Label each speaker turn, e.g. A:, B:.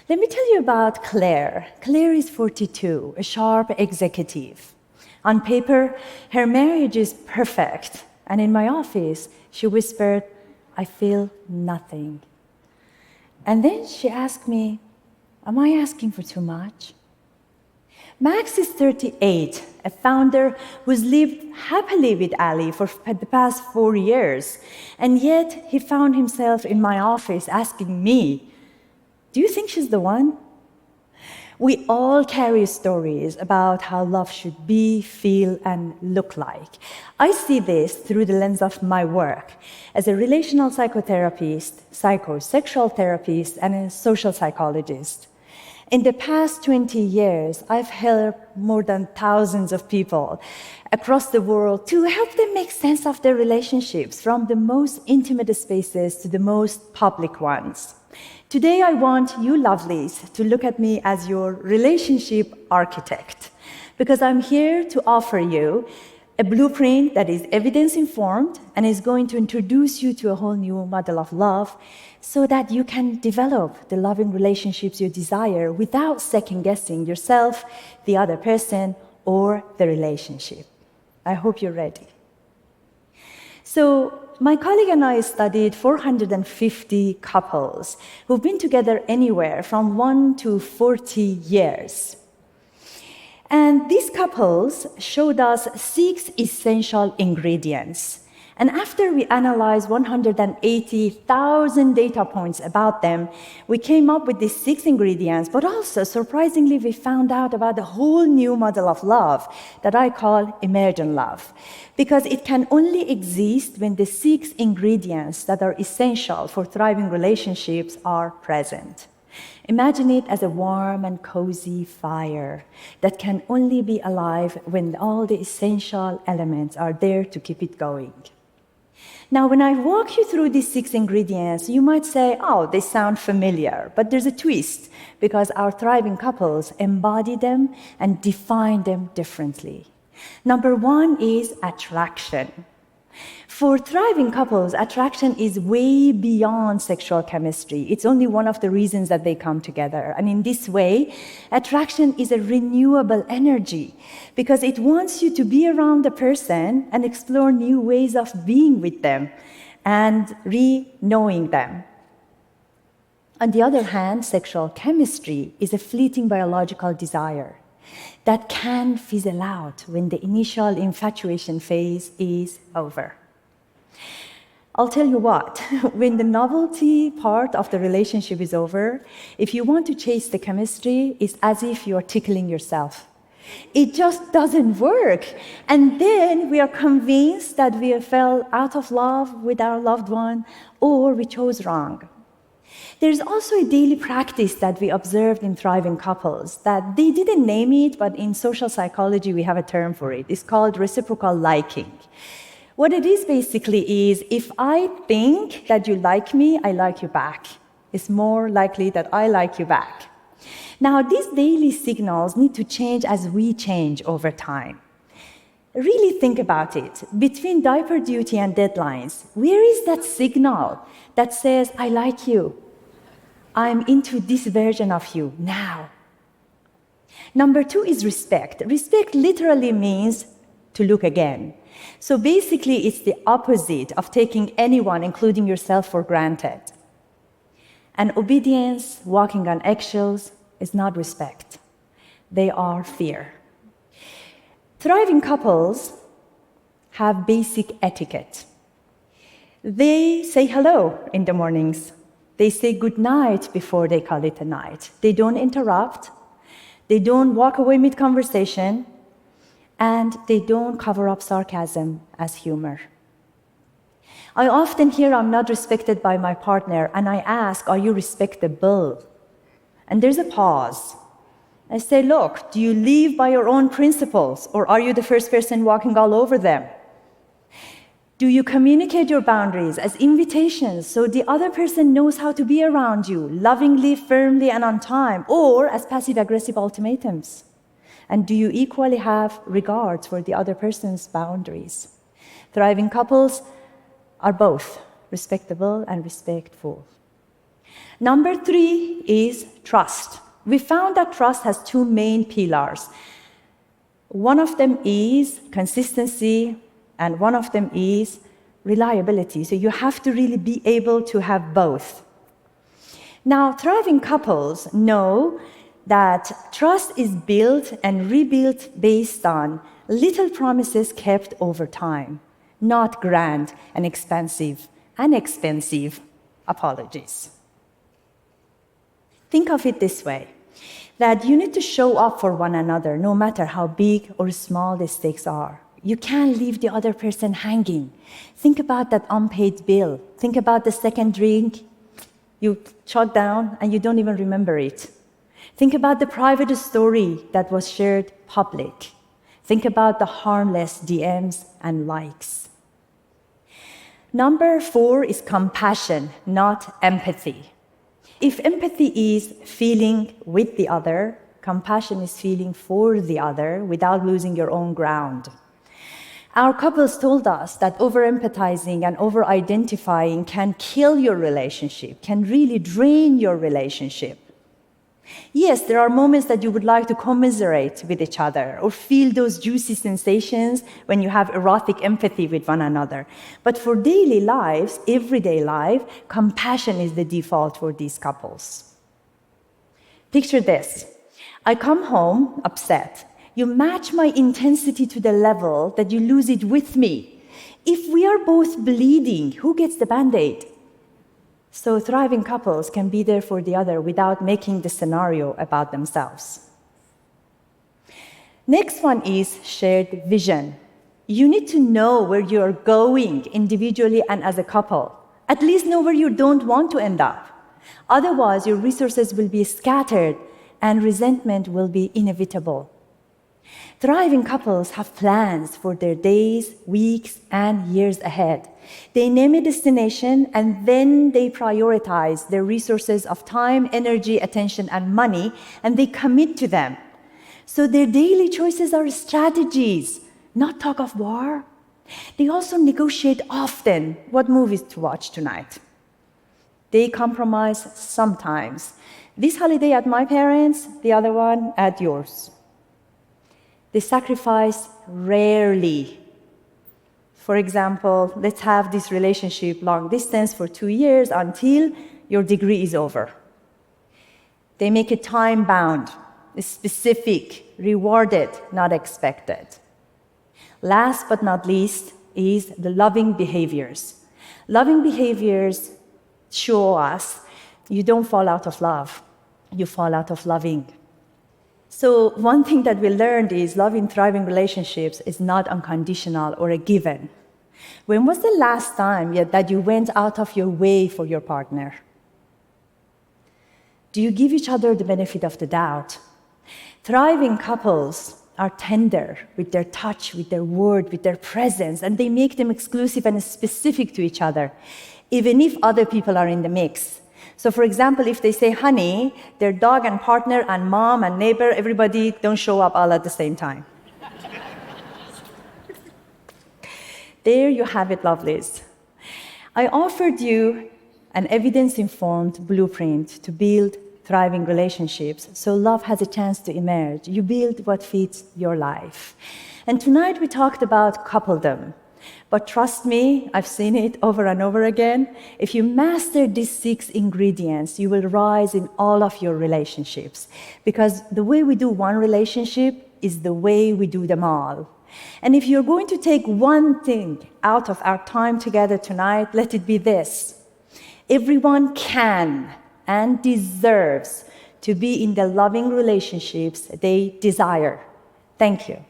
A: Let me tell you about Claire. Claire is 42, a sharp executive. On paper, her marriage is perfect. And in my office, she whispered, "I feel nothing." And then she asked me, "Am I asking for too much?" Max is 38, a founder who's lived happily with Ali for the past 4 years. And yet, he found himself in my office asking me, "Do you think she's the one?" We all carry stories about how love should be, feel, and look like. I see this through the lens of my work as a relational psychotherapist, psychosexual therapist, and a social psychologist. In the past 20 years, I've helped more than thousands of people across the world to help them make sense of their relationships, from the most intimate spaces to the most public ones. Today, I want you lovelies to look at me as your relationship architect, because I'm here to offer you a blueprint that is evidence-informed and is going to introduce you to a whole new model of love so that you can develop the loving relationships you desire without second-guessing yourself, the other person, or the relationship. I hope you're ready. So, my colleague and I studied 450 couples who've been together anywhere from 1 to 40 years. And these couples showed us 6 essential ingredients. And after we analyzed 180,000 data points about them, we came up with these 6 ingredients, but also, surprisingly, we found out about a whole new model of love that I call emergent love, because it can only exist when the 6 ingredients that are essential for thriving relationships are present. Imagine it as a warm and cozy fire that can only be alive when all the essential elements are there to keep it going. Now, when I walk you through these 6 ingredients, you might say, "Oh, they sound familiar," but there's a twist, because our thriving couples embody them and define them differently. Number 1 is attraction. For thriving couples, attraction is way beyond sexual chemistry. It's only one of the reasons that they come together. And in this way, attraction is a renewable energy because it wants you to be around the person and explore new ways of being with them and re-knowing them. On the other hand, sexual chemistry is a fleeting biological desire that can fizzle out when the initial infatuation phase is over. I'll tell you what, when the novelty part of the relationship is over, if you want to chase the chemistry, it's as if you're tickling yourself. It just doesn't work. And then we are convinced that we fell out of love with our loved one, or we chose wrong. There's also a daily practice that we observed in thriving couples that they didn't name it, but in social psychology we have a term for it. It's called reciprocal liking. What it is basically is, if I think that you like me, I like you back. It's more likely that I like you back. Now, these daily signals need to change as we change over time. Really think about it. Between diaper duty and deadlines, where is that signal that says, "I like you. I'm into this version of you now"? Number 2 is respect. Respect literally means to look again. So basically, it's the opposite of taking anyone, including yourself, for granted. And obedience, walking on eggshells, is not respect. They are fear. Thriving couples have basic etiquette. They say hello in the mornings. They say good night before they call it a night. They don't interrupt. They don't walk away mid-conversation. And they don't cover up sarcasm as humor. I often hear I'm not respected by my partner, and I ask, "Are you respectable?" And there's a pause. I say, "Look, do you live by your own principles, or are you the first person walking all over them? Do you communicate your boundaries as invitations so the other person knows how to be around you, lovingly, firmly, and on time, or as passive-aggressive ultimatums? And do you equally have regard for the other person's boundaries?" Thriving couples are both respectable and respectful. Number 3 is trust. We found that trust has 2 main pillars. One of them is consistency, and one of them is reliability. So you have to really be able to have both. Now, thriving couples know that trust is built and rebuilt based on little promises kept over time, not grand and expensive apologies. Think of it this way, that you need to show up for one another no matter how big or small the stakes are. You can't leave the other person hanging. Think about that unpaid bill. Think about the second drink you shut down and you don't even remember it. Think about the private story that was shared public. Think about the harmless DMs and likes. Number 4 is compassion, not empathy. If empathy is feeling with the other, compassion is feeling for the other without losing your own ground. Our couples told us that over-empathizing and over-identifying can kill your relationship, can really drain your relationship. Yes, there are moments that you would like to commiserate with each other or feel those juicy sensations when you have erotic empathy with one another. But for daily lives, everyday life, compassion is the default for these couples. Picture this. I come home upset. You match my intensity to the level that you lose it with me. If we are both bleeding, who gets the Band-Aid? So thriving couples can be there for the other without making the scenario about themselves. Next one is shared vision. You need to know where you're going individually and as a couple. At least know where you don't want to end up. Otherwise, your resources will be scattered and resentment will be inevitable. Thriving couples have plans for their days, weeks, and years ahead. They name a destination and then they prioritize their resources of time, energy, attention, and money, and they commit to them. So their daily choices are strategies, not tug of war. They also negotiate often what movies to watch tonight. They compromise sometimes. This holiday at my parents', the other one at yours. They sacrifice rarely. For example, let's have this relationship long distance for 2 years until your degree is over. They make it time-bound, specific, rewarded, not expected. Last but not least is the loving behaviors. Loving behaviors show us you don't fall out of love, you fall out of loving. So one thing that we learned is love in thriving relationships is not unconditional or a given. When was the last time that you went out of your way for your partner? Do you give each other the benefit of the doubt? Thriving couples are tender with their touch, with their word, with their presence, and they make them exclusive and specific to each other, even if other people are in the mix. So for example, if they say honey, their dog and partner and mom and neighbor, everybody don't show up all at the same time. There you have it, lovelies. I offered you an evidence-informed blueprint to build thriving relationships, so love has a chance to emerge. You build what fits your life. And tonight we talked about coupledom. But trust me, I've seen it over and over again. If you master these 6 ingredients, you will rise in all of your relationships. Because the way we do one relationship is the way we do them all. And if you're going to take one thing out of our time together tonight, let it be this. Everyone can and deserves to be in the loving relationships they desire. Thank you.